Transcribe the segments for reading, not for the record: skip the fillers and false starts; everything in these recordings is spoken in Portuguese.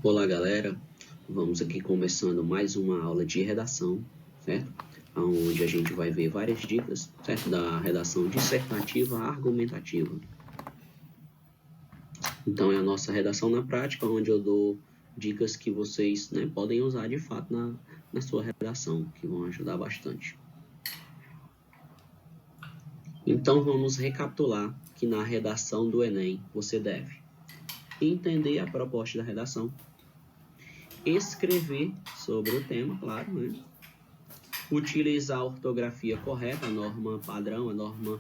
Olá, galera. Vamos aqui começando mais uma aula de redação, certo? Onde a gente vai ver várias dicas, certo? Da redação dissertativa argumentativa. Então, é a nossa redação na prática, onde eu dou dicas que vocês, né, podem usar de fato na sua redação, que vão ajudar bastante. Então, vamos recapitular que na redação do Enem, você deve entender a proposta da redação, escrever sobre o tema, claro, né? Utilizar a ortografia correta, a norma padrão, a norma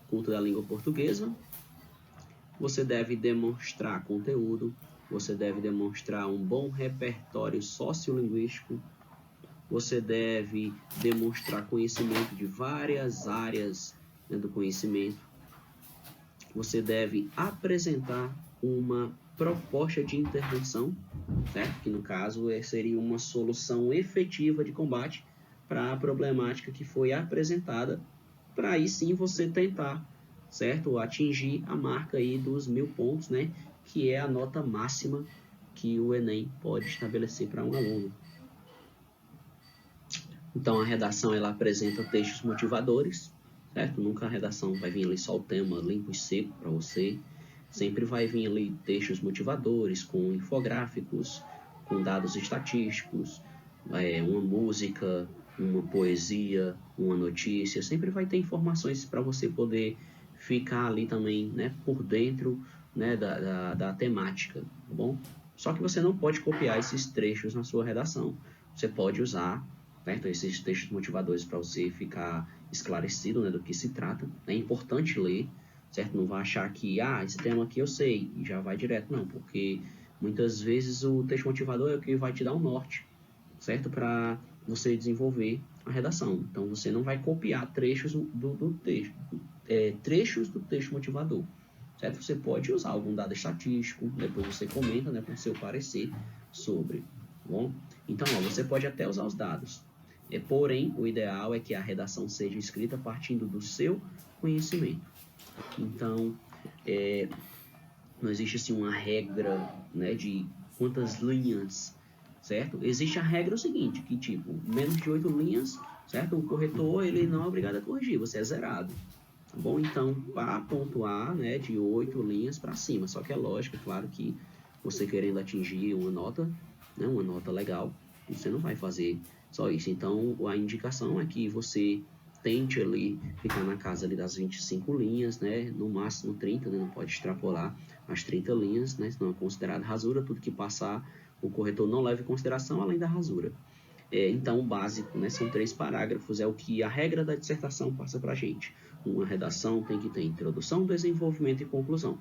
culta da língua portuguesa. Você deve demonstrar conteúdo, você deve demonstrar um bom repertório sociolinguístico, você deve demonstrar conhecimento de várias áreas, né, do conhecimento. Você deve apresentar uma proposta de intervenção, certo? Que no caso seria uma solução efetiva de combate para a problemática que foi apresentada, para aí sim você tentar, certo? Atingir a marca aí dos 1000 pontos, né? Que é a nota máxima que o Enem pode estabelecer para um aluno. Então, a redação ela apresenta textos motivadores, certo? Nunca a redação vai vir ali só o tema limpo e seco para você. Sempre vai vir ali textos motivadores, com infográficos, com dados estatísticos, uma música, uma poesia, uma notícia. Sempre vai ter informações para você poder ficar ali também, né, por dentro, né, da temática, tá bom? Só que você não pode copiar esses trechos na sua redação. Você pode usar, certo, esses textos motivadores para você ficar esclarecido, né, do que se trata. É importante ler, certo? Não vai achar que, esse tema aqui eu sei, e já vai direto. Não, porque muitas vezes o texto motivador é o que vai te dar um norte, certo? Para você desenvolver a redação. Então, você não vai copiar trechos do texto, trechos do texto motivador, certo? Você pode usar algum dado estatístico, depois você comenta, né, com o seu parecer sobre, tá bom? Então, você pode até usar os dados, porém, o ideal é que a redação seja escrita partindo do seu conhecimento. Então, não existe assim uma regra, né, de quantas linhas, certo? Existe a regra seguinte, que tipo, menos de 8 linhas, certo? O corretor, ele não é obrigado a corrigir, você é zerado, tá bom? Então, para pontuar, né, de 8 linhas para cima, só que é lógico, claro que você querendo atingir uma nota, né, uma nota legal, você não vai fazer só isso. Então, a indicação é que você tente ali ficar na casa ali das 25 linhas, né, no máximo 30, né, não pode extrapolar as 30 linhas, né, senão é considerado rasura. Tudo que passar, o corretor não leva em consideração além da rasura. Então, o básico, né, são 3 parágrafos, é o que a regra da dissertação passa para a gente. Uma redação tem que ter introdução, desenvolvimento e conclusão.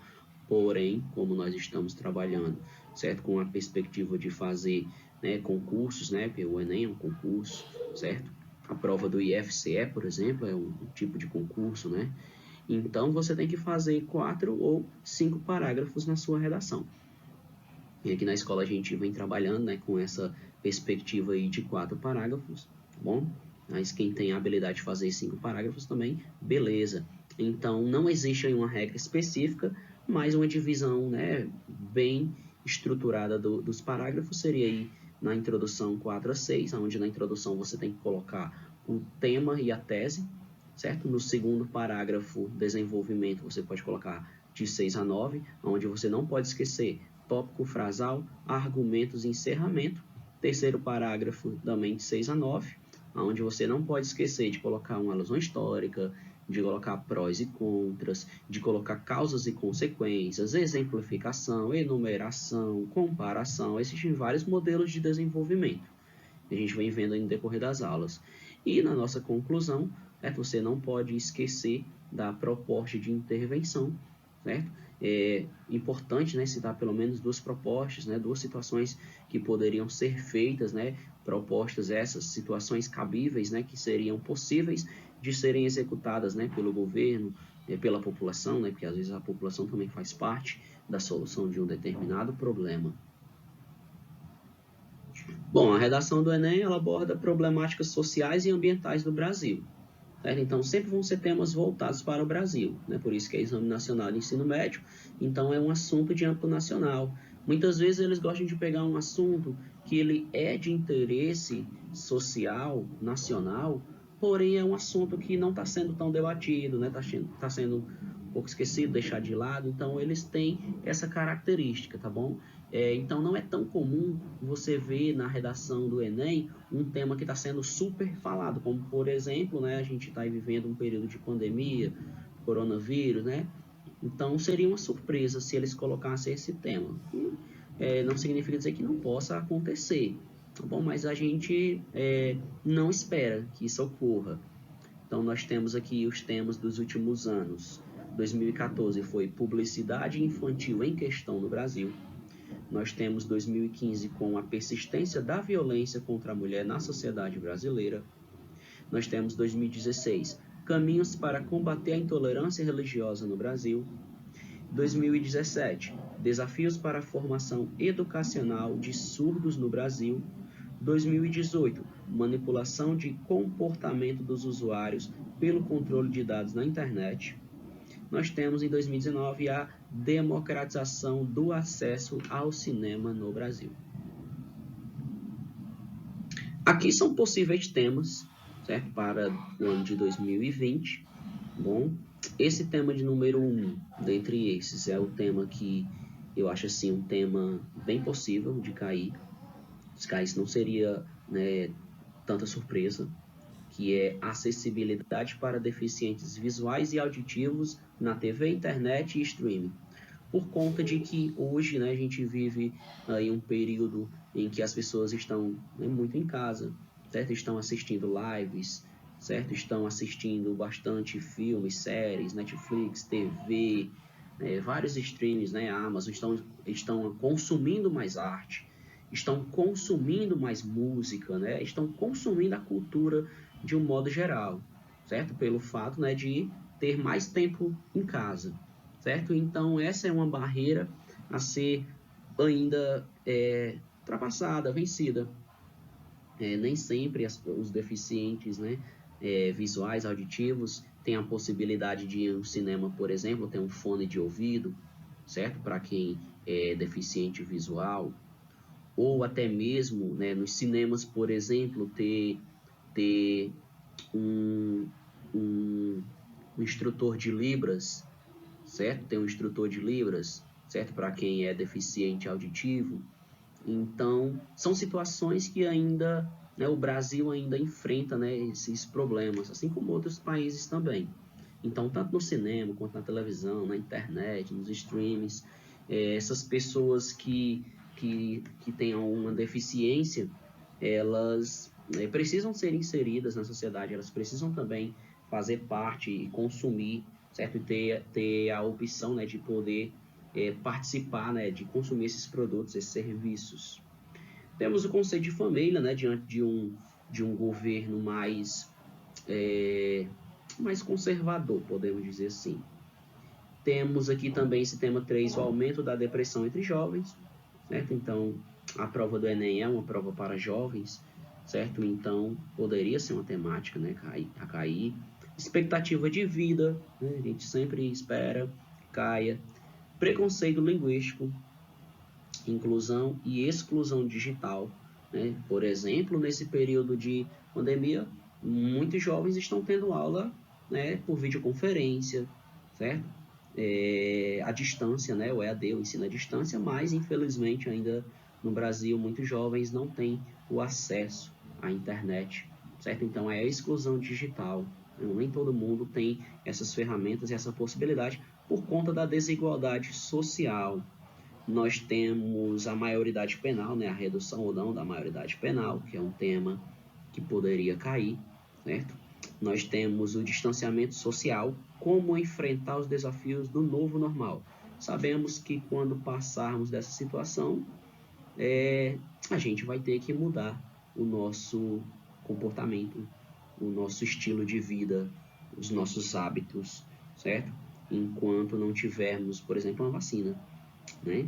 Porém, como nós estamos trabalhando, certo, com a perspectiva de fazer, né, concursos, né, porque o Enem é um concurso, certo? A prova do IFCE, por exemplo, é um tipo de concurso, né? Então, você tem que fazer 4 ou 5 parágrafos na sua redação. E aqui na escola a gente vem trabalhando, né, com essa perspectiva aí de 4 parágrafos, tá bom? Mas quem tem a habilidade de fazer 5 parágrafos também, beleza. Então, não existe aí uma regra específica, mas uma divisão, né, bem estruturada dos parágrafos seria aí na introdução 4 a 6, onde na introdução você tem que colocar o tema e a tese, certo? No segundo parágrafo, desenvolvimento, você pode colocar de 6 a 9, onde você não pode esquecer tópico frasal, argumentos e encerramento. Terceiro parágrafo, também de 6 a 9, onde você não pode esquecer de colocar uma alusão histórica, de colocar prós e contras, de colocar causas e consequências, exemplificação, enumeração, comparação. Existem vários modelos de desenvolvimento que a gente vem vendo no decorrer das aulas. E na nossa conclusão, você não pode esquecer da proposta de intervenção, certo? É importante, né, citar pelo menos 2 propostas, né, 2 situações que poderiam ser feitas, né, propostas essas, situações cabíveis, né, que seriam possíveis de serem executadas, né, pelo governo, pela população, né, porque às vezes a população também faz parte da solução de um determinado problema. Bom, a redação do Enem ela aborda problemáticas sociais e ambientais do Brasil. Certo? Então, sempre vão ser temas voltados para o Brasil, né? Por isso que é Exame Nacional de Ensino Médio. Então, é um assunto de âmbito nacional. Muitas vezes eles gostam de pegar um assunto que ele é de interesse social, nacional, porém é um assunto que não está sendo tão debatido, né? Tá sendo um pouco esquecido, deixado de lado. Então eles têm essa característica, tá bom? Então não é tão comum você ver na redação do Enem um tema que está sendo super falado, como por exemplo, né, a gente está vivendo um período de pandemia, coronavírus, né? Então seria uma surpresa se eles colocassem esse tema. E, não significa dizer que não possa acontecer, tá bom? Mas a gente não espera que isso ocorra. Então nós temos aqui os temas dos últimos anos. 2014 foi publicidade infantil em questão no Brasil. Nós temos 2015 com a persistência da violência contra a mulher na sociedade brasileira. Nós temos 2016, caminhos para combater a intolerância religiosa no Brasil. 2017, desafios para a formação educacional de surdos no Brasil. 2018, manipulação de comportamento dos usuários pelo controle de dados na internet. Nós temos em 2019 a democratização do acesso ao cinema no Brasil. Aqui são possíveis temas, certo? Para o ano de 2020. Bom, esse tema de número 1, dentre esses, é o tema que eu acho assim um tema bem possível de cair. Se caísse não seria, né, tanta surpresa, que é acessibilidade para deficientes visuais e auditivos na TV, internet e streaming. Por conta de que hoje, né, a gente vive aí um período em que as pessoas estão, né, muito em casa, certo? Estão assistindo lives, certo? Estão assistindo bastante filmes, séries, Netflix, TV, vários streams, né, Amazon, estão consumindo mais arte, estão consumindo mais música, né? Estão consumindo a cultura de um modo geral, certo? Pelo fato, né, de ter mais tempo em casa, certo? Então essa é uma barreira a ser ainda ultrapassada, vencida. Nem sempre os deficientes, né, visuais, auditivos, têm a possibilidade de ir ao cinema, por exemplo, ter um fone de ouvido, certo? Para quem é deficiente visual, ou até mesmo, né, nos cinemas, por exemplo, ter um, um, um instrutor de Libras, certo? Ter um instrutor de Libras, certo? Para quem é deficiente auditivo. Então, são situações que ainda, né, o Brasil ainda enfrenta, né, esses problemas, assim como outros países também. Então, tanto no cinema, quanto na televisão, na internet, nos streams, essas pessoas que tenham uma deficiência, elas precisam ser inseridas na sociedade, elas precisam também fazer parte e consumir, certo? E ter a opção, né, de poder participar, né, de consumir esses produtos, esses serviços. Temos o conceito de família, né, diante de um governo mais conservador, podemos dizer assim. Temos aqui também esse tema 3, o aumento da depressão entre jovens, certo? Então, a prova do Enem é uma prova para jovens, certo? Então, poderia ser uma temática, né, a cair. Expectativa de vida, né, a gente sempre espera caia. Preconceito linguístico, inclusão e exclusão digital, né? Por exemplo, nesse período de pandemia, muitos jovens estão tendo aula, né, por videoconferência, certo? À distância, né, o EAD, o ensino à distância, mas infelizmente ainda no Brasil muitos jovens não têm o acesso à internet, certo? Então é a exclusão digital. Nem todo mundo tem essas ferramentas e essa possibilidade por conta da desigualdade social. Nós temos a maioridade penal, né, a redução ou não da maioridade penal, que é um tema que poderia cair, certo? Nós temos o distanciamento social, como enfrentar os desafios do novo normal. Sabemos que quando passarmos dessa situação, a gente vai ter que mudar o nosso comportamento, o nosso estilo de vida, os nossos hábitos, certo? Enquanto não tivermos, por exemplo, uma vacina, né?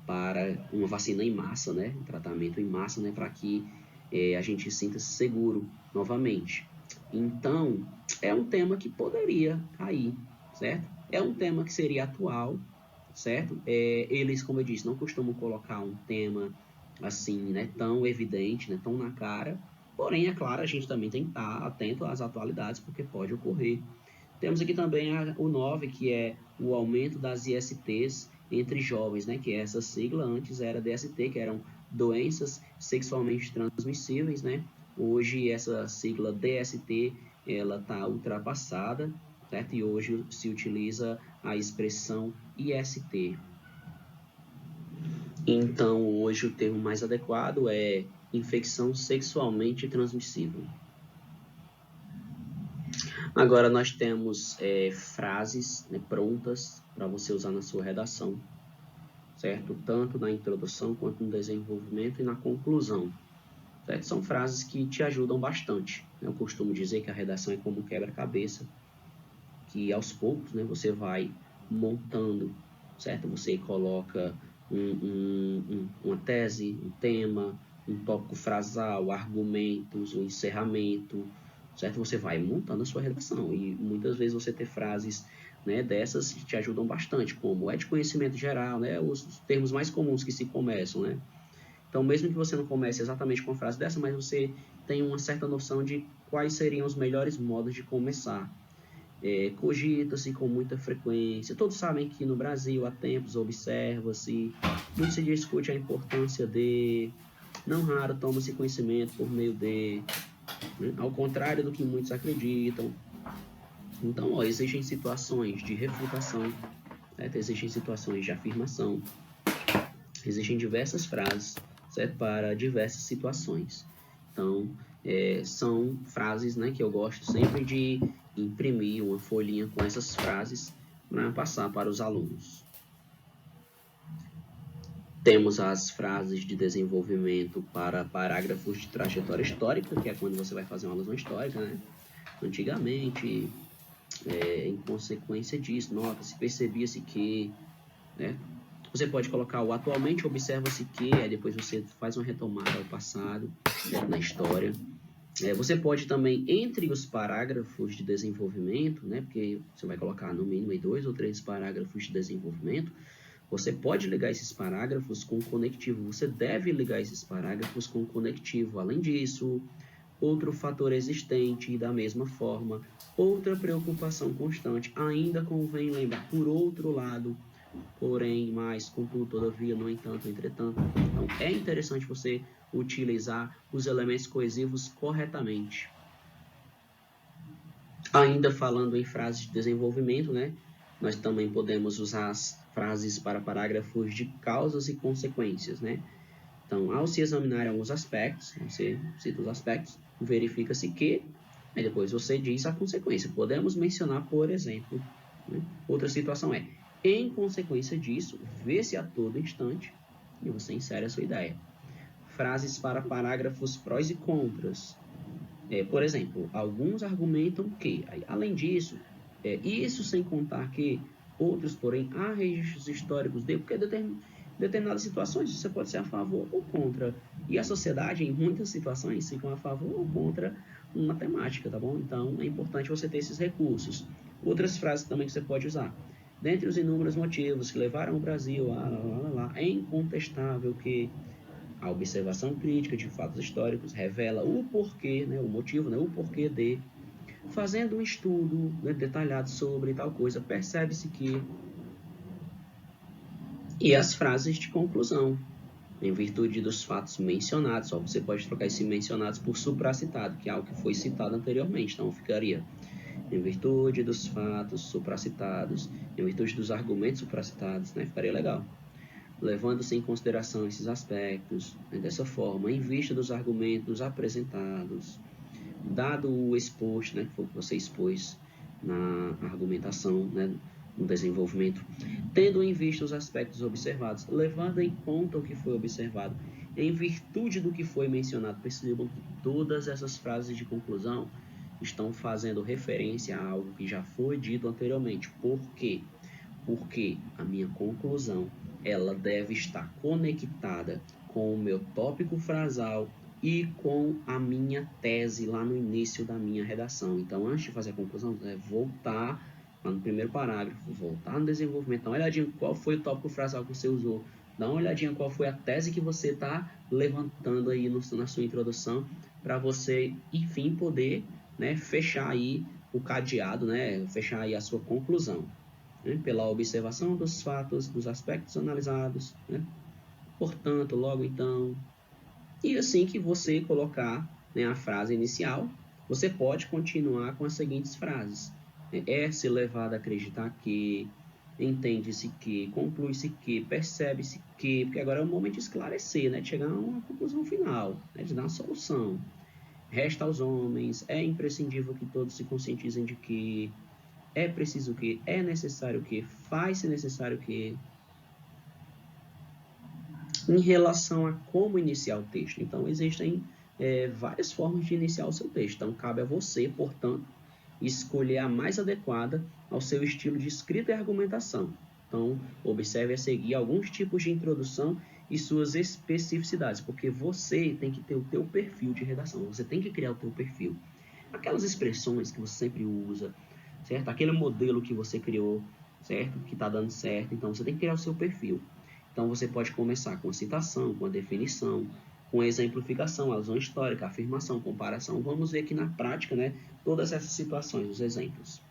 Para uma vacina em massa, né? Um tratamento em massa, né? Para que a gente sinta-se seguro novamente. Então, é um tema que poderia cair, certo? É um tema que seria atual, certo? Eles, como eu disse, não costumam colocar um tema assim, né, tão evidente, né, tão na cara. Porém, é claro, a gente também tem que estar atento às atualidades, porque pode ocorrer. Temos aqui também o 9, que é o aumento das ISTs entre jovens, né, que essa sigla antes era DST, que eram doenças sexualmente transmissíveis, né? Hoje essa sigla DST, ela está ultrapassada, certo? E hoje se utiliza a expressão IST. Então, hoje o termo mais adequado é infecção sexualmente transmissível. Agora nós temos frases, né, prontas para você usar na sua redação, certo? Tanto na introdução quanto no desenvolvimento e na conclusão, certo? São frases que te ajudam bastante. Eu costumo dizer que a redação é como um quebra-cabeça, que aos poucos, né, você vai montando, certo? Você coloca uma tese, um tema, um tópico frasal, argumentos, um encerramento, certo? Você vai montando a sua redação e muitas vezes você ter frases, né, dessas te ajudam bastante, como é de conhecimento geral, né, os termos mais comuns que se começam, né? Então, mesmo que você não comece exatamente com uma frase dessa, mas você tem uma certa noção de quais seriam os melhores modos de começar. Cogita-se com muita frequência. Todos sabem que no Brasil há tempos observa-se, muito se discute a importância de, não raro toma-se conhecimento por meio de, né? Ao contrário do que muitos acreditam. Então, existem situações de refutação, certo? Existem situações de afirmação, existem diversas frases, certo? Para diversas situações. Então, são frases, né, que eu gosto sempre de imprimir uma folhinha com essas frases para passar para os alunos. Temos as frases de desenvolvimento para parágrafos de trajetória histórica, que é quando você vai fazer uma alusão histórica, né? Antigamente, em consequência disso, nota-se, percebia-se que, né? Você pode colocar o atualmente observa-se que, aí depois você faz uma retomada ao passado, né, na história. Você pode também, entre os parágrafos de desenvolvimento, né, porque você vai colocar no mínimo 2 ou 3 parágrafos de desenvolvimento, você pode ligar esses parágrafos com conectivo. Você deve ligar esses parágrafos com conectivo. Além disso, outro fator existente, da mesma forma, outra preocupação constante, ainda convém lembrar, por outro lado, porém, mas, contudo, todavia, no entanto, entretanto. Então, é interessante você utilizar os elementos coesivos corretamente. Ainda falando em frases de desenvolvimento, né? Nós também podemos usar as frases para parágrafos de causas e consequências, né? Então, ao se examinar alguns aspectos, você cita os aspectos, verifica-se que, aí depois você diz a consequência. Podemos mencionar, por exemplo, né? Outra situação é, em consequência disso, vê-se a todo instante, e você insere a sua ideia. Frases para parágrafos prós e contras. Por exemplo, alguns argumentam que, além disso, isso sem contar que outros, porém, há registros históricos de, porque determinadas situações você pode ser a favor ou contra. E a sociedade, em muitas situações, fica a favor ou contra uma temática, tá bom? Então, é importante você ter esses recursos. Outras frases também que você pode usar. Dentre os inúmeros motivos que levaram o Brasil é incontestável que a observação crítica de fatos históricos revela o porquê, né, o motivo, né, o porquê de. Fazendo um estudo, né, detalhado sobre tal coisa, percebe-se que. E as frases de conclusão, em virtude dos fatos mencionados, ó, você pode trocar esse mencionados por supracitado, que é algo que foi citado anteriormente, então ficaria em virtude dos fatos supracitados, em virtude dos argumentos supracitados, né, ficaria legal. Levando-se em consideração esses aspectos, né, dessa forma, em vista dos argumentos apresentados, dado o exposto, né, que foi o que você expôs na argumentação, né, no desenvolvimento, tendo em vista os aspectos observados, levando em conta o que foi observado, em virtude do que foi mencionado, percebam que todas essas frases de conclusão estão fazendo referência a algo que já foi dito anteriormente. Por quê? Porque a minha conclusão ela deve estar conectada com o meu tópico frasal e com a minha tese lá no início da minha redação. Então, antes de fazer a conclusão, voltar lá no primeiro parágrafo, voltar no desenvolvimento, dá uma olhadinha qual foi o tópico frasal que você usou, dá uma olhadinha qual foi a tese que você está levantando aí na sua introdução, para você, enfim, poder, né, fechar aí o cadeado, né, fechar aí a sua conclusão, né, pela observação dos fatos, dos aspectos analisados, né, portanto, logo então, e assim que você colocar, né, a frase inicial, você pode continuar com as seguintes frases. É-se levado a acreditar que, entende-se que, conclui-se que, percebe-se que, porque agora é o momento de esclarecer, né, de chegar a uma conclusão final, né, de dar uma solução. Resta aos homens, é imprescindível que todos se conscientizem de que, é preciso que, é necessário que, faz-se necessário que, em relação a como iniciar o texto. Então, existem várias formas de iniciar o seu texto. Então, cabe a você, portanto, escolher a mais adequada ao seu estilo de escrita e argumentação. Então, observe a seguir alguns tipos de introdução e suas especificidades, porque você tem que ter o teu perfil de redação, você tem que criar o teu perfil. Aquelas expressões que você sempre usa, certo? Aquele modelo que você criou, certo? Que está dando certo, então você tem que criar o seu perfil. Então, você pode começar com a citação, com a definição, com a exemplificação, alusão histórica, afirmação, comparação. Vamos ver aqui na prática, né, todas essas situações, os exemplos.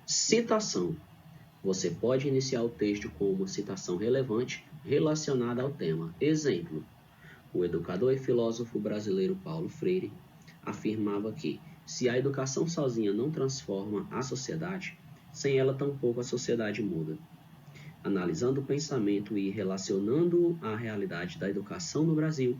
Citação. Você pode iniciar o texto com uma citação relevante relacionada ao tema. Exemplo. O educador e filósofo brasileiro Paulo Freire afirmava que, se a educação sozinha não transforma a sociedade, sem ela tampouco a sociedade muda. Analisando o pensamento e relacionando-o à realidade da educação no Brasil,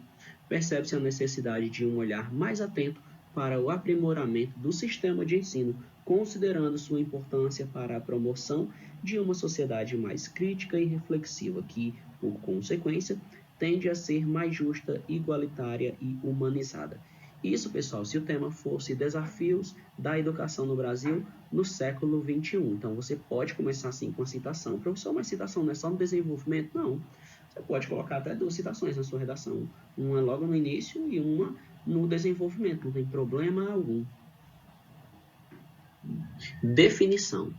percebe-se a necessidade de um olhar mais atento para o aprimoramento do sistema de ensino, considerando sua importância para a promoção de uma sociedade mais crítica e reflexiva, que, por consequência, tende a ser mais justa, igualitária e humanizada. Isso, pessoal, se o tema fosse desafios da educação no Brasil no século XXI. Então, você pode começar assim com a citação. Professor, mas citação não é só no desenvolvimento? Não. Você pode colocar até 2 citações na sua redação. Uma logo no início e uma no desenvolvimento. Não tem problema algum. Definição.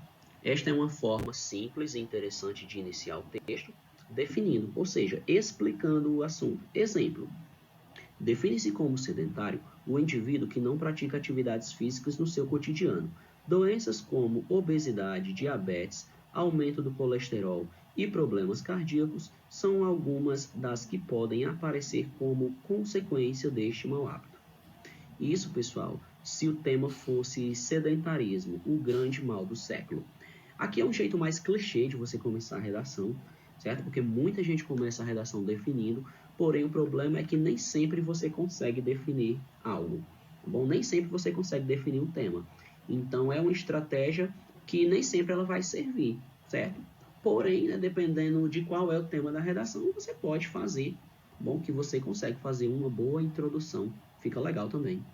Esta é uma forma simples e interessante de iniciar o texto, definindo, ou seja, explicando o assunto. Exemplo. Define-se como sedentário o indivíduo que não pratica atividades físicas no seu cotidiano. Doenças como obesidade, diabetes, aumento do colesterol e problemas cardíacos são algumas das que podem aparecer como consequência deste mau hábito. Isso, pessoal, se o tema fosse sedentarismo, o grande mal do século. Aqui é um jeito mais clichê de você começar a redação, certo? Porque muita gente começa a redação definindo, porém o problema é que nem sempre você consegue definir algo, tá bom? Nem sempre você consegue definir um tema. Então é uma estratégia que nem sempre ela vai servir, certo? Porém, né, dependendo de qual é o tema da redação, você pode fazer, bom, que você consegue fazer uma boa introdução. Fica legal também.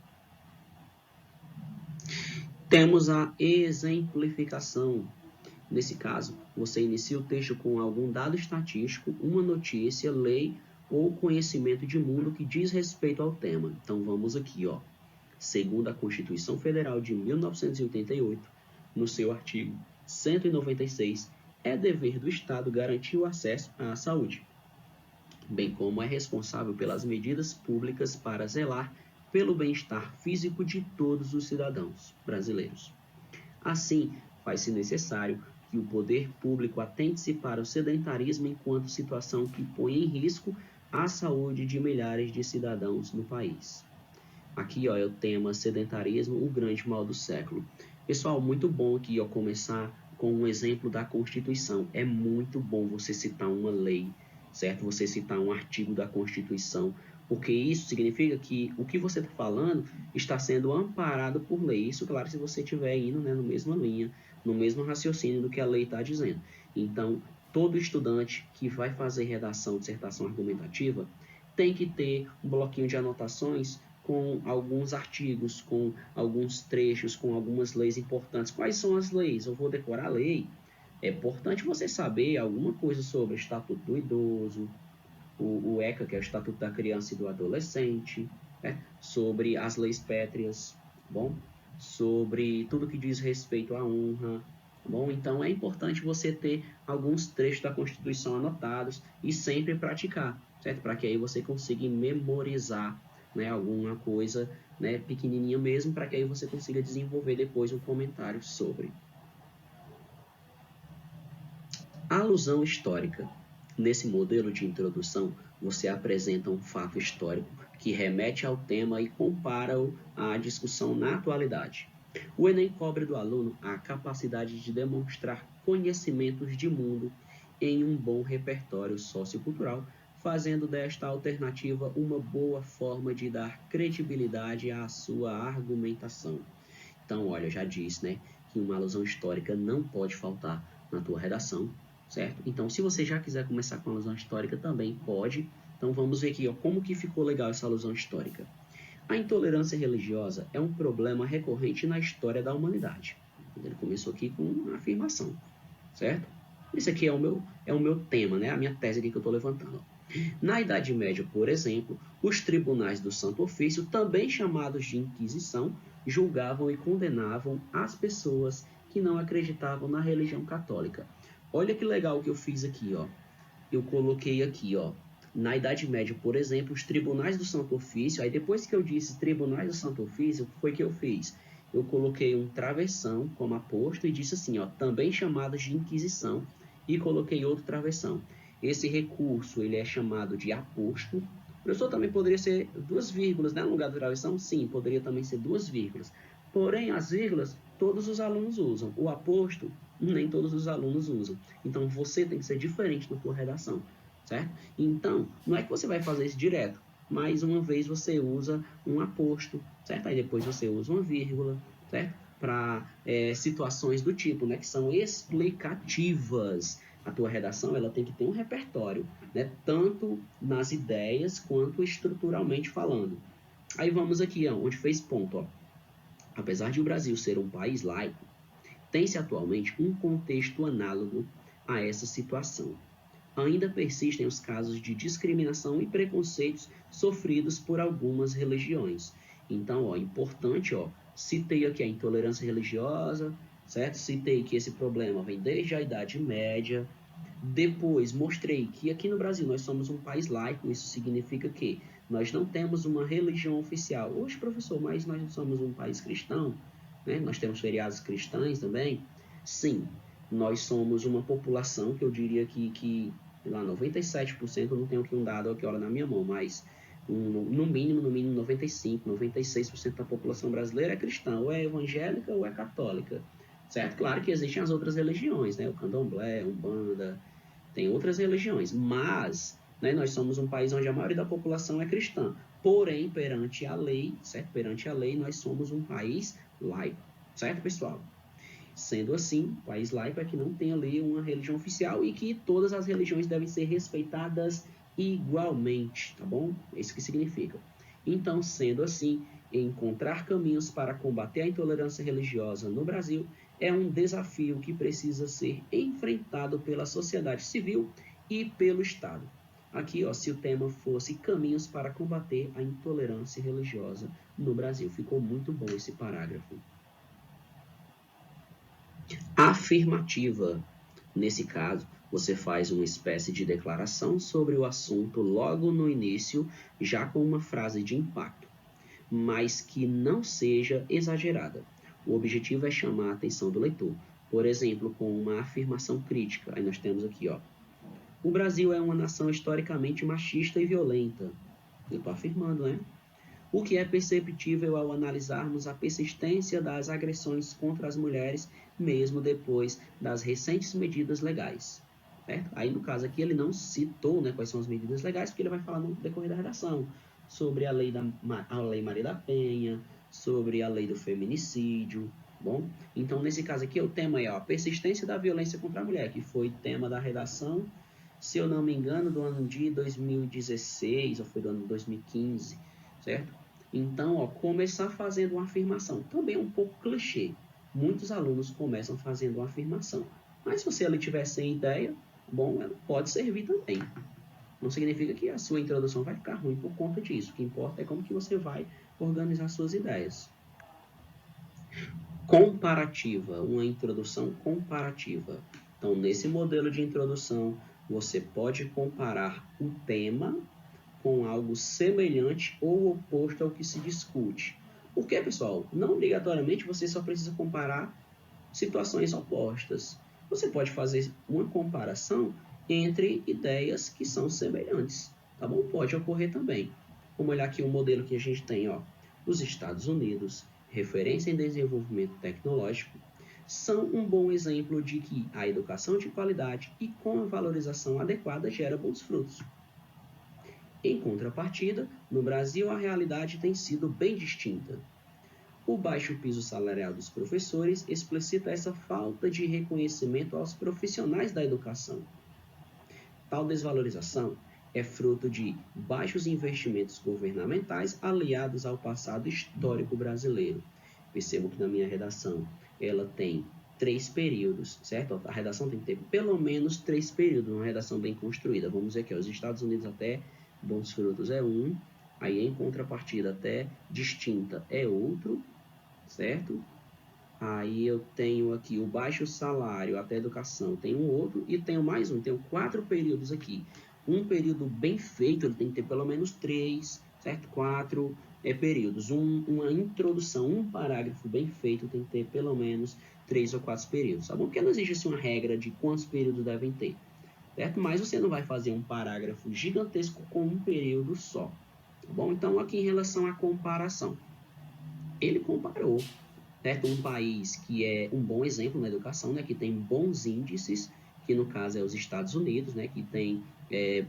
Temos a exemplificação. Nesse caso, você inicia o texto com algum dado estatístico, uma notícia, lei ou conhecimento de mundo que diz respeito ao tema. Então, vamos aqui, ó. Segundo a Constituição Federal de 1988, no seu artigo 196, é dever do Estado garantir o acesso à saúde, bem como é responsável pelas medidas públicas para zelar pelo bem-estar físico de todos os cidadãos brasileiros. Assim, faz-se necessário que o poder público atente-se para o sedentarismo enquanto situação que põe em risco a saúde de milhares de cidadãos no país. Aqui, ó, é o tema sedentarismo, o grande mal do século. Pessoal, muito bom aqui, ó, começar com um exemplo da Constituição. É muito bom você citar uma lei, certo? Você citar um artigo da Constituição, porque isso significa que o que você está falando está sendo amparado por lei. Isso, claro, se você estiver indo, né, na mesma linha, no mesmo raciocínio do que a lei está dizendo. Então, todo estudante que vai fazer redação, dissertação argumentativa, tem que ter um bloquinho de anotações com alguns artigos, com alguns trechos, com algumas leis importantes. Quais são as leis? Eu vou decorar a lei. É importante você saber alguma coisa sobre o Estatuto do Idoso, o ECA, que é o Estatuto da Criança e do Adolescente, né? Sobre as leis pétreas, bom? Sobre tudo que diz respeito à honra, Bom, então é importante você ter alguns trechos da Constituição anotados e sempre praticar, certo? Para que aí você consiga memorizar, né, alguma coisa, né, pequenininha mesmo, para que aí você consiga desenvolver depois um comentário sobre. A alusão histórica. Nesse modelo de introdução, você apresenta um fato histórico que remete ao tema e compara-o à discussão na atualidade. O Enem cobra do aluno a capacidade de demonstrar conhecimentos de mundo em um bom repertório sociocultural, fazendo desta alternativa uma boa forma de dar credibilidade à sua argumentação. Então, olha, eu já disse, né, que uma alusão histórica não pode faltar na tua redação, certo? Então, se você já quiser começar com a alusão histórica, também pode. Então, vamos ver aqui, ó, como que ficou legal essa alusão histórica. A intolerância religiosa é um problema recorrente na história da humanidade. Ele começou aqui com uma afirmação, certo? Esse aqui é o meu tema, né? A minha tese aqui que eu estou levantando. Na Idade Média, por exemplo, os tribunais do Santo Ofício, também chamados de Inquisição, julgavam e condenavam as pessoas que não acreditavam na religião católica. Olha que legal que eu fiz aqui, ó. Eu coloquei aqui, ó. Na Idade Média, por exemplo, os tribunais do Santo Ofício, aí depois que eu disse tribunais do Santo Ofício, o que foi que eu fiz? Eu coloquei um travessão como aposto e disse assim, ó, também chamados de Inquisição, e coloquei outro travessão. Esse recurso, ele é chamado de aposto. O professor também poderia ser duas vírgulas, né, no lugar da travessão? Sim, poderia também ser duas vírgulas. Porém, as vírgulas, todos os alunos usam. O aposto, nem todos os alunos usam. Então, você tem que ser diferente na sua redação, certo? Então, não é que você vai fazer isso direto, mas uma vez você usa um aposto, certo? Aí depois você usa uma vírgula, certo? Para situações do tipo, né, que são explicativas. A tua redação, ela tem que ter um repertório, né, tanto nas ideias quanto estruturalmente falando. Aí vamos aqui, ó, onde fez ponto, ó. Apesar de o Brasil ser um país laico, tem-se atualmente um contexto análogo a essa situação. Ainda persistem os casos de discriminação e preconceitos sofridos por algumas religiões. Então, ó, importante, ó, citei aqui a intolerância religiosa, certo? Citei que esse problema vem desde a Idade Média. Depois, mostrei que aqui no Brasil nós somos um país laico, isso significa que nós não temos uma religião oficial. Hoje, professor, mas nós não somos um país cristão, né? Nós temos feriados cristãos também. Sim, nós somos uma população que eu diria que lá, 97%, eu não tenho aqui um dado aqui hora na minha mão, mas no mínimo 95, 96% da população brasileira é cristã, ou é evangélica ou é católica, certo? Claro que existem as outras religiões, né? O candomblé, a umbanda, tem outras religiões, mas, né, nós somos um país onde a maioria da população é cristã. Porém, perante a lei, certo? Perante a lei, nós somos um país laico, certo, pessoal? Sendo assim, o país laico é que não tem ali uma religião oficial e que todas as religiões devem ser respeitadas igualmente, tá bom? É isso que significa. Então, sendo assim, encontrar caminhos para combater a intolerância religiosa no Brasil é um desafio que precisa ser enfrentado pela sociedade civil e pelo Estado. Aqui, ó, se o tema fosse caminhos para combater a intolerância religiosa no Brasil. Ficou muito bom esse parágrafo. Afirmativa. Nesse caso, você faz uma espécie de declaração sobre o assunto logo no início, já com uma frase de impacto, mas que não seja exagerada. O objetivo é chamar a atenção do leitor, por exemplo, com uma afirmação crítica. Aí nós temos aqui, ó, o Brasil é uma nação historicamente machista e violenta. Eu estou afirmando, né? O que é perceptível ao analisarmos a persistência das agressões contra as mulheres, mesmo depois das recentes medidas legais. Certo? Aí, no caso aqui, ele não citou, né, quais são as medidas legais, porque ele vai falar no decorrer da redação sobre a lei Maria da Penha, sobre a lei do feminicídio. Bom, então, nesse caso aqui, o tema é a persistência da violência contra a mulher, que foi tema da redação, se eu não me engano, do ano de 2016, ou foi do ano de 2015, certo? Então, ó, começar fazendo uma afirmação. Também é um pouco clichê. Muitos alunos começam fazendo uma afirmação. Mas se você ali tiver sem ideia, bom, ela pode servir também. Não significa que a sua introdução vai ficar ruim por conta disso. O que importa é como que você vai organizar suas ideias. comparativa, uma introdução comparativa. Então, nesse modelo de introdução, você pode comparar o tema com algo semelhante ou oposto ao que se discute. Por quê, pessoal? Não obrigatoriamente você só precisa comparar situações opostas. Você pode fazer uma comparação entre ideias que são semelhantes, tá bom? Pode ocorrer também. Vamos olhar aqui o modelo que a gente tem, ó. Os Estados Unidos, referência em desenvolvimento tecnológico, são um bom exemplo de que a educação de qualidade e com a valorização adequada gera bons frutos. Em contrapartida, no Brasil a realidade tem sido bem distinta. O baixo piso salarial dos professores explicita essa falta de reconhecimento aos profissionais da educação. Tal desvalorização é fruto de baixos investimentos governamentais aliados ao passado histórico brasileiro. Percebo que na minha redação ela tem 3 períodos, certo? A redação tem que ter pelo menos 3 períodos, uma redação bem construída. Vamos ver aqui, os Estados Unidos até bons frutos é um, aí em contrapartida até distinta é outro, certo? Aí eu tenho aqui o baixo salário até educação, tem um outro e tenho mais um, tenho 4 períodos aqui. Um período bem feito, ele tem que ter pelo menos 3, certo? 4 períodos. Uma introdução, um parágrafo bem feito tem que ter pelo menos 3 ou 4 períodos, tá bom? Porque não existe assim, uma regra de quantos períodos devem ter, certo? Mas você não vai fazer um parágrafo gigantesco com um período só, tá bom? Então aqui em relação à comparação, ele comparou, certo? Um país que é um bom exemplo na educação, né? Que tem bons índices, que no caso é os Estados Unidos, né? Que tem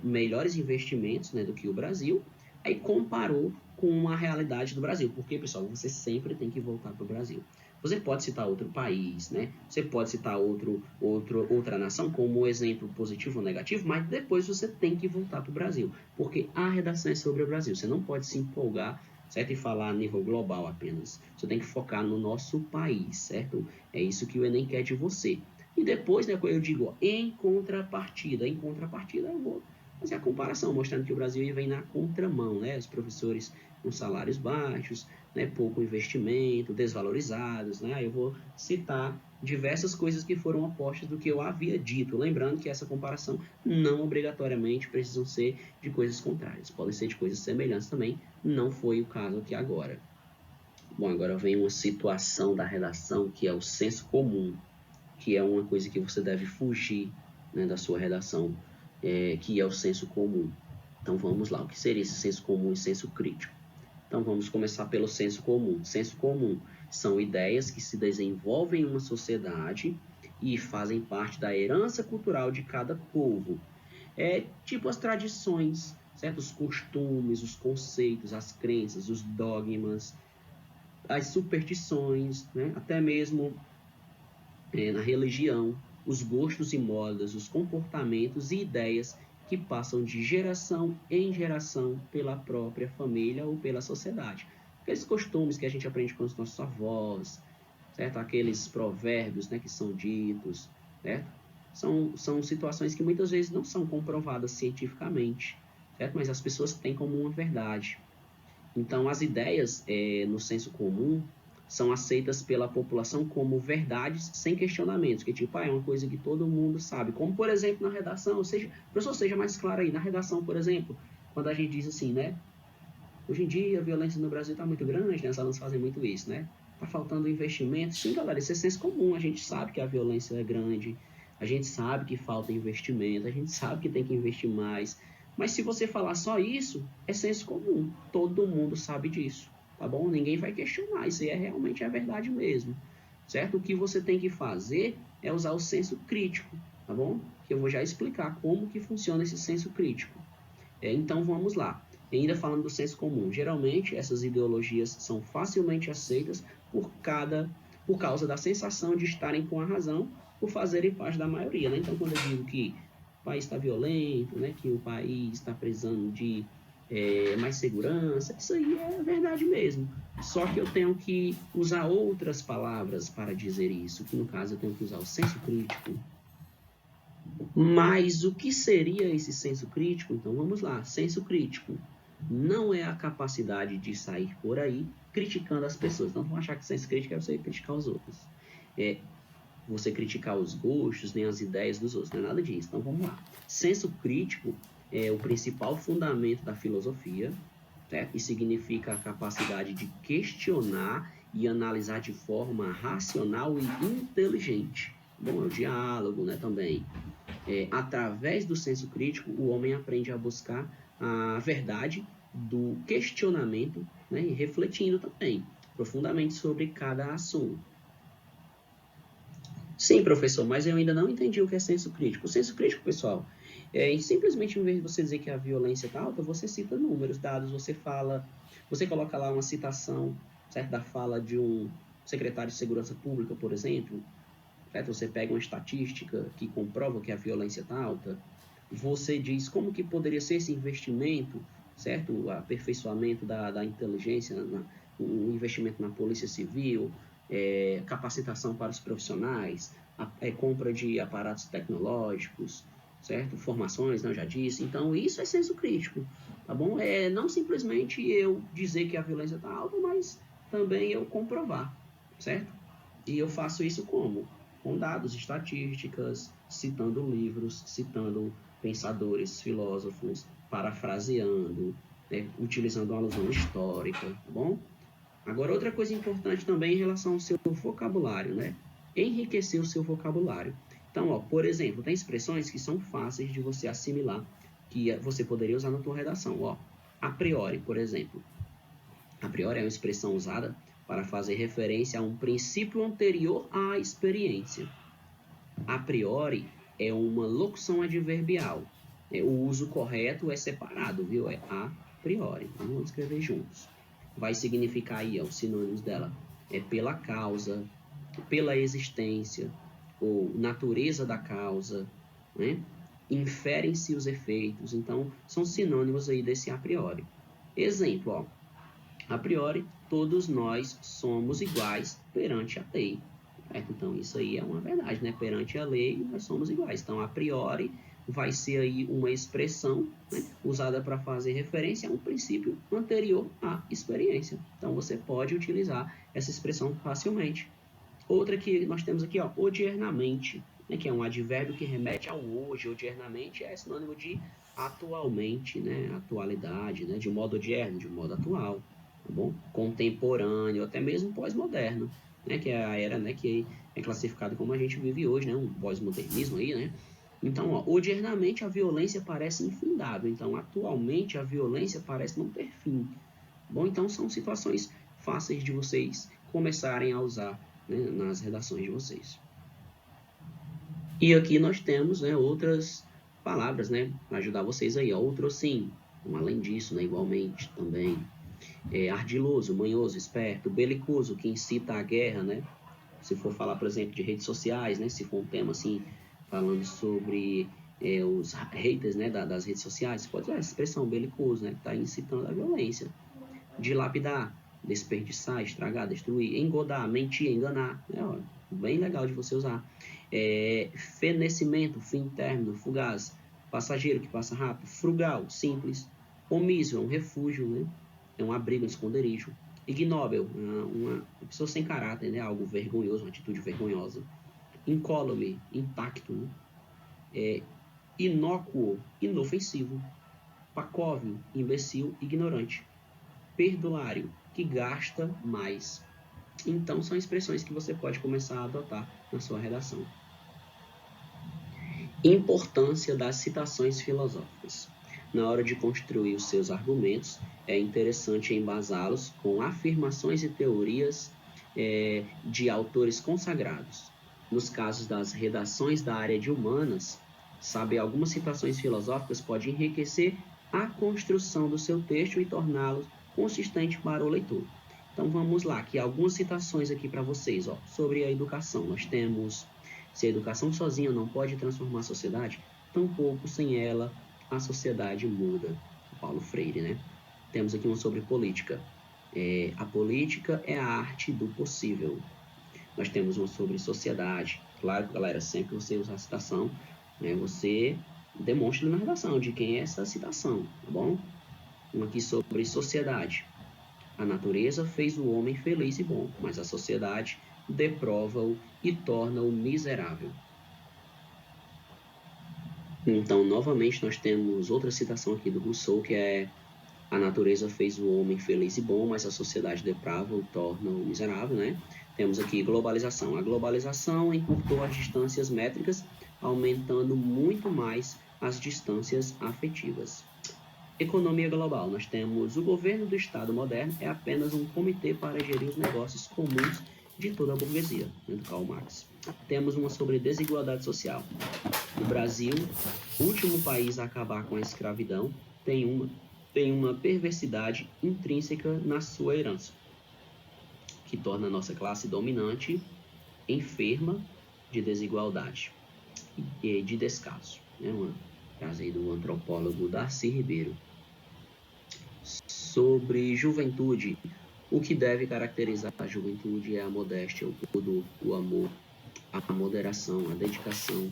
melhores investimentos, né, do que o Brasil, aí comparou com a realidade do Brasil. Porque, pessoal, você sempre tem que voltar para o Brasil. Você pode citar outro país, né? Você pode citar outra nação como exemplo positivo ou negativo, mas depois você tem que voltar para o Brasil, porque a redação é sobre o Brasil. Você não pode se empolgar, certo? E falar a nível global apenas. Você tem que focar no nosso país, certo? É isso que o Enem quer de você. E depois, né, eu digo, em contrapartida eu vou fazer a comparação, mostrando que o Brasil vem na contramão, né? Os professores com salários baixos, né, pouco investimento, desvalorizados, né? Eu vou citar diversas coisas que foram opostas do que eu havia dito, lembrando que essa comparação não obrigatoriamente precisam ser de coisas contrárias, podem ser de coisas semelhantes também, não foi o caso aqui agora. Bom, agora vem uma situação da redação que é o senso comum, que é uma coisa que você deve fugir, né, da sua redação, que é o senso comum. Então vamos lá, o que seria esse senso comum e senso crítico? Então vamos começar pelo senso comum. Senso comum são ideias que se desenvolvem em uma sociedade e fazem parte da herança cultural de cada povo. Tipo as tradições, certo? Os costumes, os conceitos, as crenças, os dogmas, as superstições, né? Até mesmo na religião, os gostos e modas, os comportamentos e ideias que passam de geração em geração pela própria família ou pela sociedade. Aqueles costumes que a gente aprende com os nossos avós, certo? Aqueles provérbios, né, que são ditos, certo? São situações que muitas vezes não são comprovadas cientificamente, certo? Mas as pessoas têm como uma verdade. Então, as ideias no senso comum são aceitas pela população como verdades sem questionamentos, que tipo, é uma coisa que todo mundo sabe. Como, por exemplo, na redação, professor, seja mais claro aí, na redação, por exemplo, quando a gente diz assim, né? Hoje em dia, a violência no Brasil está muito grande, né? As alunos fazem muito isso, né? Está faltando investimento. Sim, galera, isso é senso comum. A gente sabe que a violência é grande, a gente sabe que falta investimento, a gente sabe que tem que investir mais. Mas se você falar só isso, é senso comum. Todo mundo sabe disso, tá bom? Ninguém vai questionar. Isso aí realmente é verdade mesmo, certo? O que você tem que fazer é usar o senso crítico, tá bom? Que eu vou já explicar como que funciona esse senso crítico. Então, vamos lá. Ainda falando do senso comum, geralmente essas ideologias são facilmente aceitas por causa da sensação de estarem com a razão, por fazerem parte da maioria, né? Então, quando eu digo que o país está violento, né, que o país está precisando de mais segurança, isso aí é verdade mesmo. Só que eu tenho que usar outras palavras para dizer isso, que no caso eu tenho que usar o senso crítico. Mas o que seria esse senso crítico? Então vamos lá, senso crítico não é a capacidade de sair por aí criticando as pessoas. Então, vão achar que senso crítico é você criticar os outros. Você criticar os gostos, nem as ideias dos outros, não é nada disso. Então, vamos lá. Senso crítico é o principal fundamento da filosofia, certo? E significa a capacidade de questionar e analisar de forma racional e inteligente. Bom, é o diálogo, né, também. Através do senso crítico, o homem aprende a buscar a verdade do questionamento, né, e refletindo também profundamente sobre cada assunto. Sim, professor, mas eu ainda não entendi o que é senso crítico. O senso crítico, pessoal, simplesmente em vez de você dizer que a violência está alta, você cita números, dados, você coloca lá uma citação, certo, da fala de um secretário de segurança pública, por exemplo, certo? Você pega uma estatística que comprova que a violência está alta, você diz como que poderia ser esse investimento, certo? O aperfeiçoamento da inteligência, o investimento na polícia civil, capacitação para os profissionais, compra de aparatos tecnológicos, certo? Formações, não, já disse. Então, isso é senso crítico, tá bom? Não simplesmente eu dizer que a violência está alta, mas também eu comprovar, certo? E eu faço isso como? Com dados, estatísticas, citando livros, citando pensadores, filósofos, parafraseando, né, utilizando uma alusão histórica, tá bom? Agora, outra coisa importante também em relação ao seu vocabulário, né? Enriquecer o seu vocabulário. Então, ó, por exemplo, tem expressões que são fáceis de você assimilar, que você poderia usar na tua redação. Ó, a priori, por exemplo. A priori é uma expressão usada para fazer referência a um princípio anterior à experiência. A priori é uma locução adverbial. O uso correto é separado, viu? É a priori. Então, vamos escrever juntos. Vai significar aí, os sinônimos dela. Pela causa, pela existência, ou natureza da causa, né? Inferem-se os efeitos. Então, são sinônimos aí desse a priori. Exemplo, ó. A priori, todos nós somos iguais perante a lei. Certo? Então, isso aí é uma verdade, né? Perante a lei, nós somos iguais. Então, a priori, vai ser aí uma expressão, né, usada para fazer referência a um princípio anterior à experiência. Então, você pode utilizar essa expressão facilmente. Outra que nós temos aqui, ó, odiernamente, né, que é um advérbio que remete ao hoje. Odiernamente é sinônimo de atualmente, né? Atualidade, né? De modo odierno, de modo atual. Tá bom? Contemporâneo, até mesmo pós-moderno, né? Que é a era, né, que é classificada como a gente vive hoje, né? Um pós-modernismo aí, né? Então, ó, odiernamente a violência parece infindável. Então, atualmente a violência parece não ter fim. Bom, então são situações fáceis de vocês começarem a usar, né, nas redações de vocês. E aqui nós temos, né, outras palavras, né, para ajudar vocês aí. Outro sim, além disso, né, igualmente também. Ardiloso, manhoso, esperto, belicoso, que incita à guerra, né? Se for falar, por exemplo, de redes sociais, né? Se for um tema assim, falando sobre os haters, né, das redes sociais, você pode usar essa expressão belicoso, né? Que está incitando a violência. Dilapidar, desperdiçar, estragar, destruir, engodar, mentir, enganar, né? Ó, bem legal de você usar. Fenecimento, fim, término, fugaz, passageiro que passa rápido, frugal, simples, omiso, é um refúgio, né? É um abrigo, um esconderijo. Ignóbil, uma pessoa sem caráter, né? Algo vergonhoso, uma atitude vergonhosa. Incólume, intacto, né? Inócuo, inofensivo. Pacóvio, imbecil, ignorante. Perdulário, que gasta mais. Então, são expressões que você pode começar a adotar na sua redação. Importância das citações filosóficas. Na hora de construir os seus argumentos, é interessante embasá-los com afirmações e teorias de autores consagrados. Nos casos das redações da área de humanas, saber algumas citações filosóficas pode enriquecer a construção do seu texto e torná-lo consistente para o leitor. Então vamos lá, aqui algumas citações aqui para vocês, ó, sobre a educação. Nós temos: se a educação sozinha não pode transformar a sociedade, tampouco sem ela a sociedade muda. Paulo Freire, né? Temos aqui um sobre política. A política é a arte do possível. Nós temos uma sobre sociedade. Claro, galera, sempre que você usar a citação, né, você demonstra na redação de quem é essa citação, tá bom? Uma aqui sobre sociedade. A natureza fez o homem feliz e bom, mas a sociedade deprova-o e torna-o miserável. Então, novamente, nós temos outra citação aqui do Rousseau, que é: a natureza fez o homem feliz e bom, mas a sociedade deprava-o, torna-o miserável, né? Temos aqui globalização. A globalização encurtou as distâncias métricas, aumentando muito mais as distâncias afetivas. Economia global. Nós temos: o governo do Estado moderno é apenas um comitê para gerir os negócios comuns de toda a burguesia, né, do Karl Marx. Temos uma sobre desigualdade social. O Brasil, último país a acabar com a escravidão, tem uma perversidade intrínseca na sua herança, que torna a nossa classe dominante enferma de desigualdade e de descaso. É uma frase aí do antropólogo Darcy Ribeiro. Sobre juventude, o que deve caracterizar a juventude é a modéstia, o pudor, o amor, a moderação, a dedicação,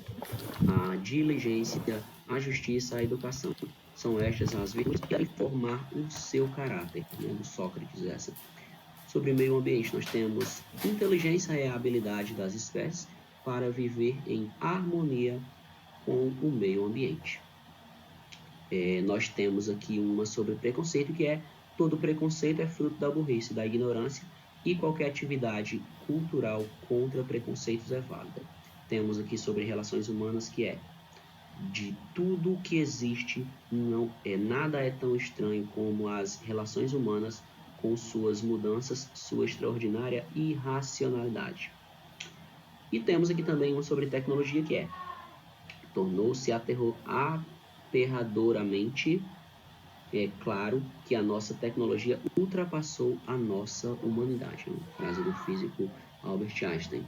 a diligência, a justiça, a educação. São estas as virtudes que devem formar o seu caráter, né, do Sócrates essa. Sobre meio ambiente, nós temos: inteligência é a habilidade das espécies para viver em harmonia com o meio ambiente. Nós temos aqui uma sobre preconceito, que é: todo preconceito é fruto da burrice, da ignorância, e qualquer atividade cultural contra preconceitos é válida. Temos aqui sobre relações humanas, que é: de tudo que existe, nada é tão estranho como as relações humanas, com suas mudanças, sua extraordinária irracionalidade. E temos aqui também uma sobre tecnologia, que é: tornou-se aterradoramente claro que a nossa tecnologia ultrapassou a nossa humanidade. Frase do físico Albert Einstein.